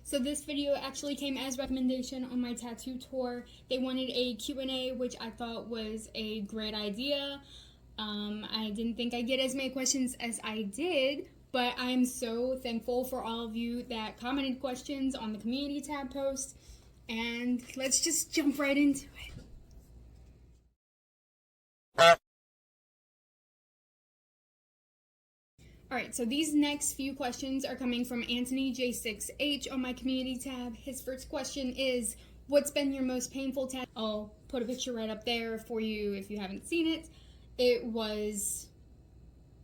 So this video actually came as recommendation on my tattoo tour. They wanted a Q&A, which I thought was a great idea. I didn't think I'd get as many questions as I did, but I am so thankful for all of you that commented questions on the community tab post. And let's just jump right into it. Alright, so these next few questions are coming from Anthony J6H on my community tab. His first question is, what's been your most painful tattoo? I'll put a picture right up there for you if you haven't seen it. It was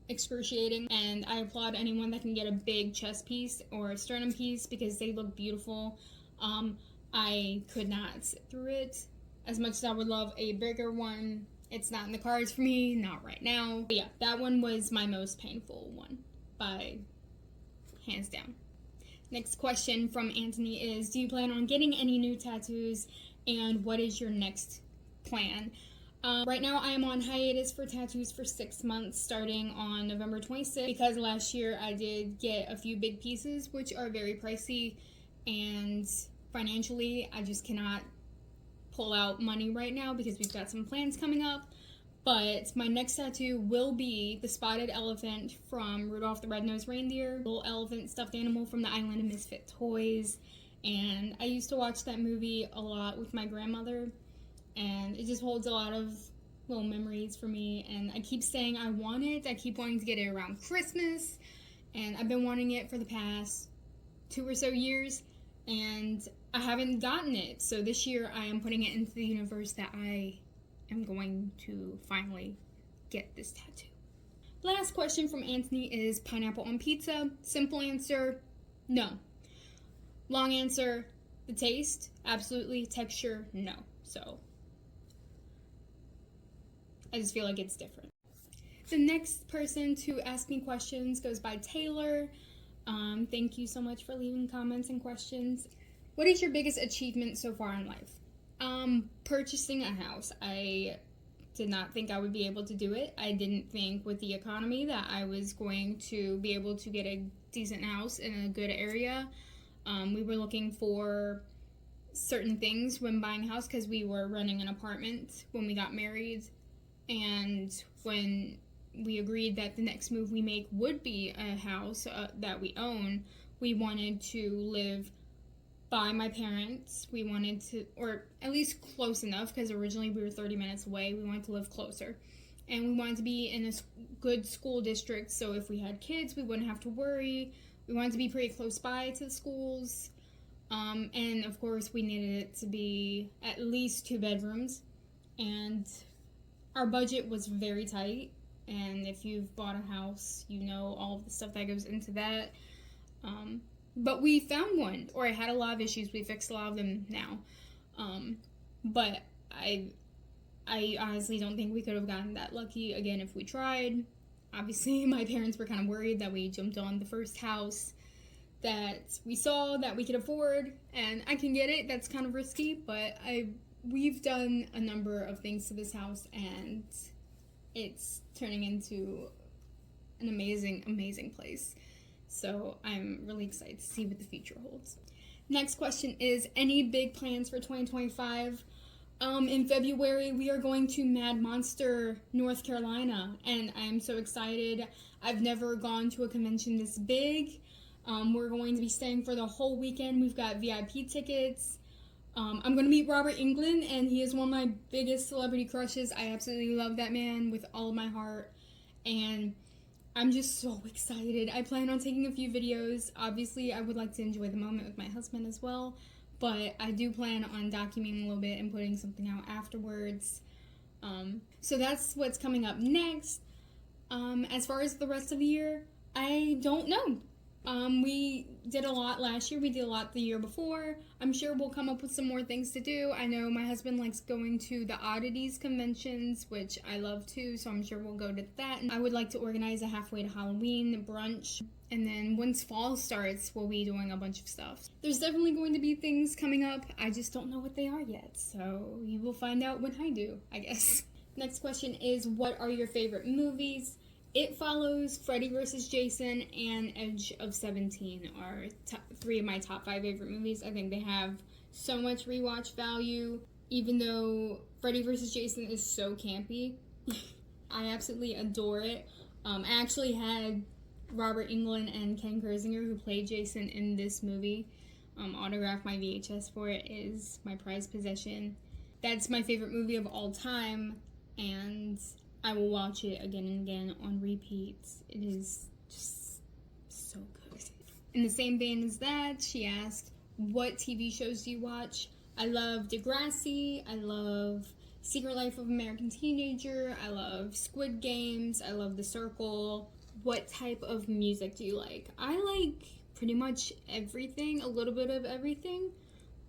excruciating, and I applaud anyone that can get a big chest piece or a sternum piece because they look beautiful. I could not sit through it. As much as I would love a bigger one, it's not in the cards for me, not right now. But yeah, that one was my most painful one, by hands down. Next question from Anthony is, do you plan on getting any new tattoos, and what is your next plan? Right now I am on hiatus for tattoos for 6 months starting on November 26th because last year I did get a few big pieces which are very pricey, and financially I just cannot pull out money right now because we've got some plans coming up. But my next tattoo will be the spotted elephant from Rudolph the Red-Nosed Reindeer, little elephant stuffed animal from the Island of Misfit Toys. And I used to watch that movie a lot with my grandmother, and it just holds a lot of little memories for me. And I keep saying I want it. I keep wanting to get it around Christmas, and I've been wanting it for the past 2 or so years, and I haven't gotten it. So this year I am putting it into the universe that I am going to finally get this tattoo. Last question from Anthony is pineapple on pizza. Simple answer, no. Long answer, the taste, absolutely. Texture, no. So I just feel like it's different. The next person to ask me questions goes by Taylor. Thank you so much for leaving comments and questions. What is your biggest achievement so far in life? Purchasing a house. I did not think I would be able to do it. I didn't think with the economy that I was going to be able to get a decent house in a good area. We were looking for certain things when buying a house because we were renting an apartment when we got married, and when we agreed that the next move we make would be a house that we own, we wanted to live by my parents. We wanted to, or at least close enough, because originally we were 30 minutes away. We wanted to live closer, and we wanted to be in a good school district, so if we had kids we wouldn't have to worry. We wanted to be pretty close by to the schools, and of course we needed it to be at least 2 bedrooms, and our budget was very tight. And if you've bought a house, you know all of the stuff that goes into that. But we found one, or I had a lot of issues. We fixed a lot of them now. But I honestly don't think we could have gotten that lucky again if we tried. Obviously, my parents were kind of worried that we jumped on the first house that we saw that we could afford, and I can get it. That's kind of risky, but we've done a number of things to this house, and it's turning into an amazing, amazing place. So I'm really excited to see what the future holds. Next question is, any big plans for 2025? In February, we are going to Mad Monster, North Carolina, and I am so excited. I've never gone to a convention this big. We're going to be staying for the whole weekend. We've got VIP tickets. I'm going to meet Robert Englund, and he is one of my biggest celebrity crushes. I absolutely love that man with all of my heart, and I'm just so excited. I plan on taking a few videos. Obviously, I would like to enjoy the moment with my husband as well, but I do plan on documenting a little bit and putting something out afterwards. So that's what's coming up next. As far as the rest of the year, I don't know. We did a lot last year. We did a lot the year before. I'm sure we'll come up with some more things to do. I know my husband likes going to the Oddities conventions, which I love too, so I'm sure we'll go to that. And I would like to organize a halfway to Halloween brunch. And then once fall starts, we'll be doing a bunch of stuff. There's definitely going to be things coming up. I just don't know what they are yet. So you will find out when I do, I guess. Next question is, what are your favorite movies? It Follows, Freddy vs. Jason, and Edge of 17 are three of my top 5 favorite movies. I think they have so much rewatch value, even though Freddy vs. Jason is so campy. I absolutely adore it. I actually had Robert Englund and Ken Kirzinger, who played Jason in this movie, autograph my VHS for it. It is my prized possession. That's my favorite movie of all time, and I will watch it again and again on repeats. It is just so good. In the same vein as that, she asked, what TV shows do you watch? I love Degrassi. I love Secret Life of American Teenager. I love Squid Games. I love The Circle. What type of music do you like? I like pretty much everything, a little bit of everything.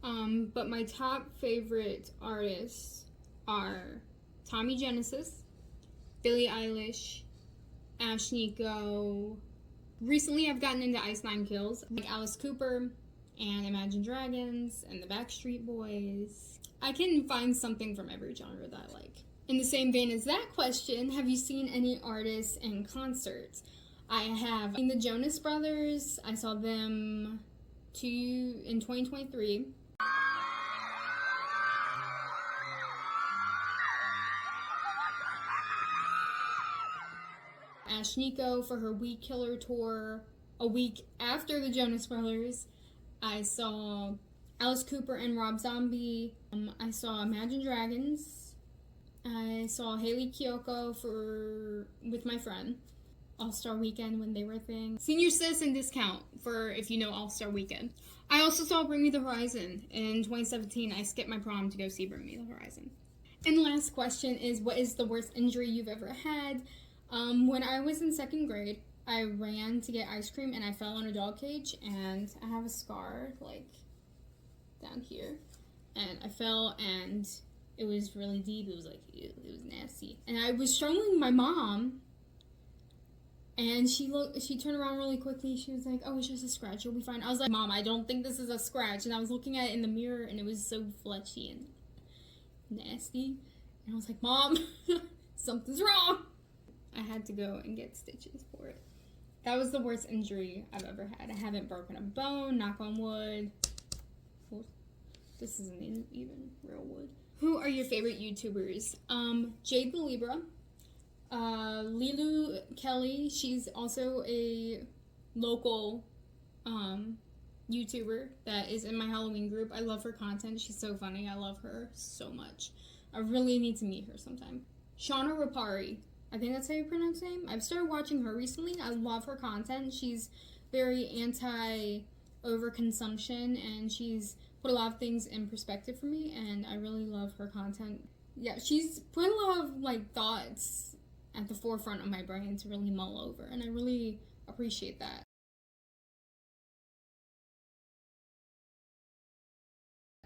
But my top favorite artists are Tommy Genesis, Billie Eilish, Ashnikko. Recently, I've gotten into Ice Nine Kills, like Alice Cooper and Imagine Dragons and the Backstreet Boys. I can find something from every genre that I like. In the same vein as that question, have you seen any artists in concerts? I have seen the Jonas Brothers. I saw them in 2023. Ashnikko for her Weed Killer tour. A week after the Jonas Brothers, I saw Alice Cooper and Rob Zombie. I saw Imagine Dragons. I saw Hayley Kiyoko with my friend. All-Star Weekend when they were a thing. Senior Citizen discount for if you know All-Star Weekend. I also saw Bring Me the Horizon. In 2017, I skipped my prom to go see Bring Me the Horizon. And the last question is, what is the worst injury you've ever had? When I was in 2nd grade, I ran to get ice cream and I fell in a dog cage, and I have a scar, like, down here. And I fell and it was really deep. It was like, it was nasty. And I was struggling with my mom, and she turned around really quickly. She was like, oh, it's just a scratch. You'll be fine. I was like, Mom, I don't think this is a scratch. And I was looking at it in the mirror, and it was so fleshy and nasty. And I was like, Mom, something's wrong. I had to go and get stitches for it. That was the worst injury I've ever had. I haven't broken a bone, knock on wood. Well, this isn't even real wood. Who are your favorite YouTubers? Jade the Libra. Lilu Kelly, she's also a local YouTuber that is in my Halloween group. I love her content. She's so funny. I love her so much. I really need to meet her sometime. Shauna Rapari. I think that's how you pronounce her name. I've started watching her recently. I love her content. She's very anti-overconsumption, and she's put a lot of things in perspective for me, and I really love her content. Yeah, she's put a lot of, like, thoughts at the forefront of my brain to really mull over, and I really appreciate that.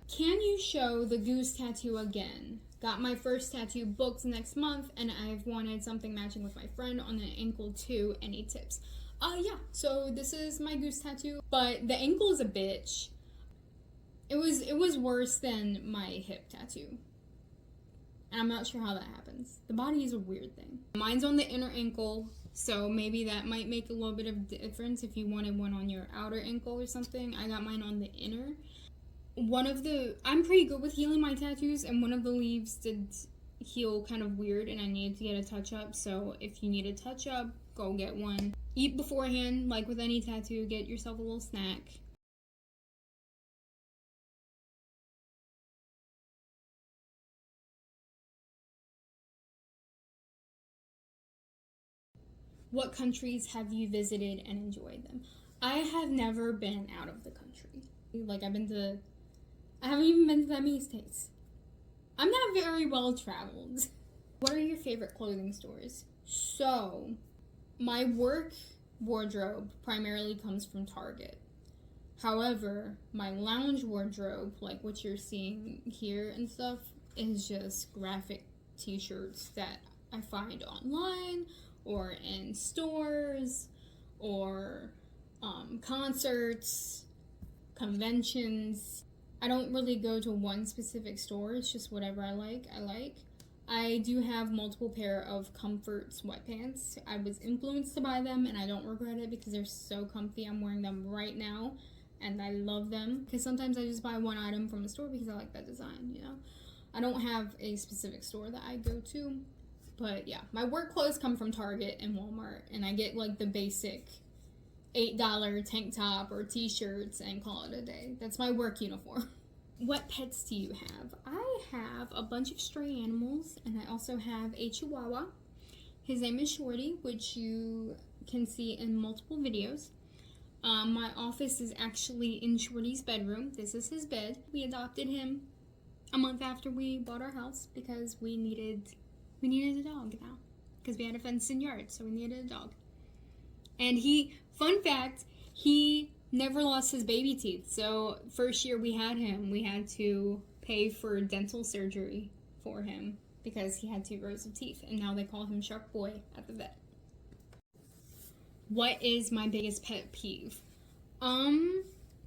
Can you show the goose tattoo again? Got my first tattoo booked next month, and I've wanted something matching with my friend on the ankle too. Any tips? Yeah, so this is my goose tattoo, but the ankle is a bitch. It was worse than my hip tattoo. And I'm not sure how that happens. The body is a weird thing. Mine's on the inner ankle, so maybe that might make a little bit of difference if you wanted one on your outer ankle or something. I got mine on the inner. I'm pretty good with healing my tattoos, and one of the leaves did heal kind of weird, and I needed to get a touch-up, so if you need a touch-up, go get one. Eat beforehand, like with any tattoo, get yourself a little snack. What countries have you visited and enjoyed them? I have never been out of the country. Like, I haven't even been to that many states. I'm not very well traveled. What are your favorite clothing stores? So, my work wardrobe primarily comes from Target. However, my lounge wardrobe, like what you're seeing here and stuff, is just graphic t-shirts that I find online or in stores or concerts, conventions. I don't really go to one specific store. It's just whatever I like. I do have multiple pair of comfort sweatpants. I was influenced to buy them, and I don't regret it because they're so comfy. I'm wearing them right now, and I love them. Because sometimes I just buy one item from a store because I like that design, you know? I don't have a specific store that I go to. But yeah, my work clothes come from Target and Walmart, and I get like the basic $8 tank top or t-shirts and call it a day. That's my work uniform. What pets do you have? I have a bunch of stray animals, and I also have a Chihuahua. His name is Shorty, which you can see in multiple videos. My office is actually in Shorty's bedroom. This is his bed. We adopted him a month after we bought our house because we needed a dog now. Because we had a fenced-in yard, so we needed a dog. And fun fact, he never lost his baby teeth. So first year we had him, we had to pay for dental surgery for him because he had 2 rows of teeth. And now they call him Shark Boy at the vet. What is my biggest pet peeve?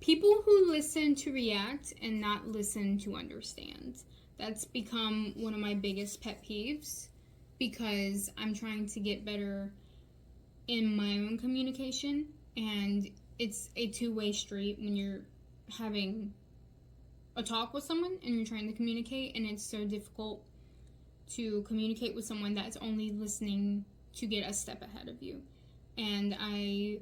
People who listen to react and not listen to understand. That's become one of my biggest pet peeves because I'm trying to get better in my own communication, and it's a two-way street when you're having a talk with someone and you're trying to communicate, and it's so difficult to communicate with someone that's only listening to get a step ahead of you. And I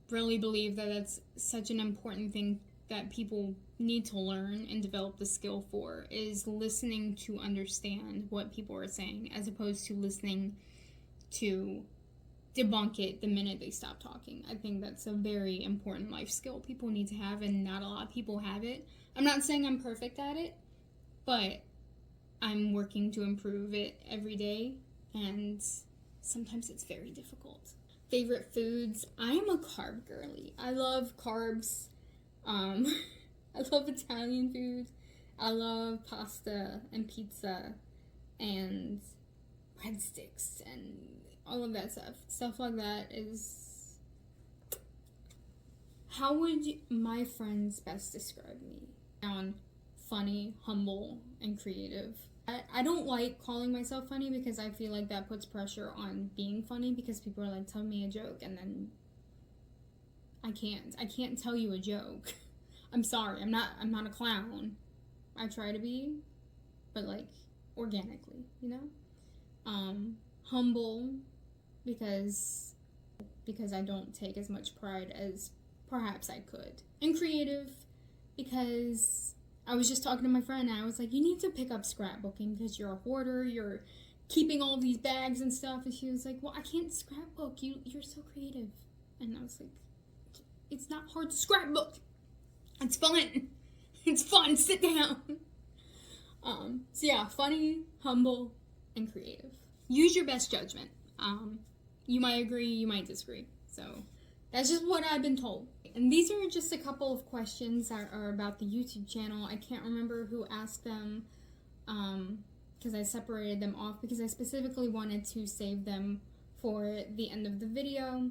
really believe that that's such an important thing that people need to learn and develop the skill for, is listening to understand what people are saying as opposed to listening to debunk it the minute they stop talking. I think that's a very important life skill people need to have, and not a lot of people have it. I'm not saying I'm perfect at it, but I'm working to improve it every day, and sometimes it's very difficult. Favorite foods? I am a carb girly. I love carbs. I love Italian food. I love pasta and pizza and breadsticks and all of that stuff. Stuff like that is... How would my friends best describe me? Funny, humble, and creative. I don't like calling myself funny because I feel like that puts pressure on being funny, because people are like, tell me a joke, and then I can't tell you a joke. I'm sorry, I'm not a clown. I try to be, but like organically, you know? Humble because I don't take as much pride as perhaps I could. And creative because I was just talking to my friend and I was like, you need to pick up scrapbooking because you're a hoarder, you're keeping all these bags and stuff. And she was like, well, I can't scrapbook, you're so creative. And I was like, it's not hard to scrapbook. It's fun. It's fun. Sit down. So yeah, funny, humble, and creative. Use your best judgment. You might agree, you might disagree. So that's just what I've been told. And these are just a couple of questions that are about the YouTube channel. I can't remember who asked them because I separated them off because I specifically wanted to save them for the end of the video.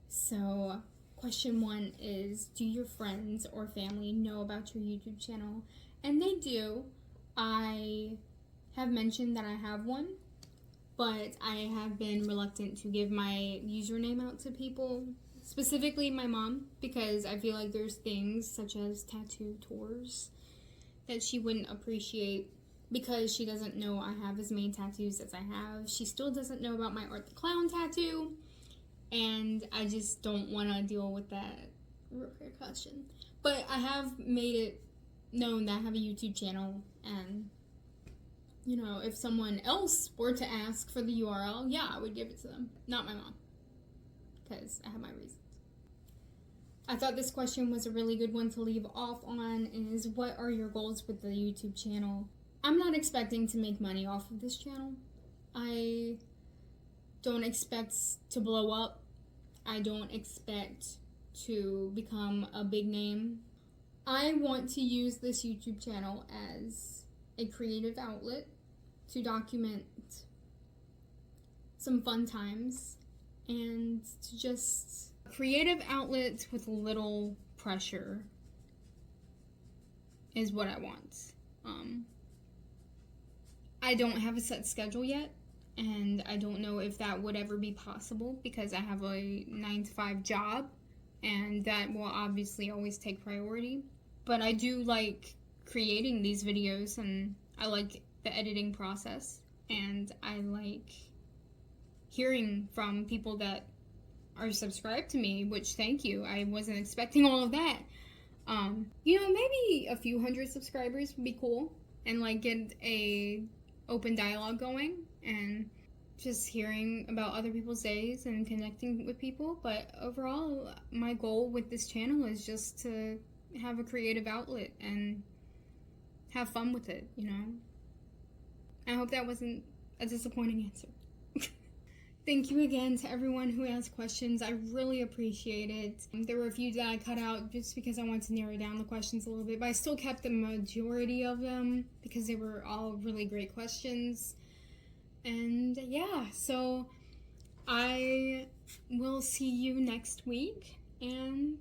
So question 1 is, do your friends or family know about your YouTube channel? And they do. I have mentioned that I have one, but I have been reluctant to give my username out to people, specifically my mom, because I feel like there's things such as tattoo tours that she wouldn't appreciate because she doesn't know I have as many tattoos as I have. She still doesn't know about my Art the Clown tattoo, and I just don't want to deal with that repercussion. But I have made it known that I have a YouTube channel, and you know, if someone else were to ask for the URL, yeah, I would give it to them. Not my mom, because I have my reasons. I thought this question was a really good one to leave off on, is what are your goals with the YouTube channel? I'm not expecting to make money off of this channel. I don't expect to blow up. I don't expect to become a big name. I want to use this YouTube channel as a creative outlet to document some fun times and to just creative outlets with little pressure is what I want. I don't have a set schedule yet, and I don't know if that would ever be possible because I have a 9 to 5 job, and that will obviously always take priority. But I do like creating these videos, and I like the editing process, and I like hearing from people that are subscribed to me, which thank you. I wasn't expecting all of that. Maybe a few hundred subscribers would be cool, and like get a open dialogue going and just hearing about other people's days and connecting with people. But overall, my goal with this channel is just to have a creative outlet and have fun with it, I hope that wasn't a disappointing answer. Thank you again to everyone who asked questions. I really appreciate it. There were a few that I cut out just because I wanted to narrow down the questions a little bit, but I still kept the majority of them because they were all really great questions. And yeah, so I will see you next week, and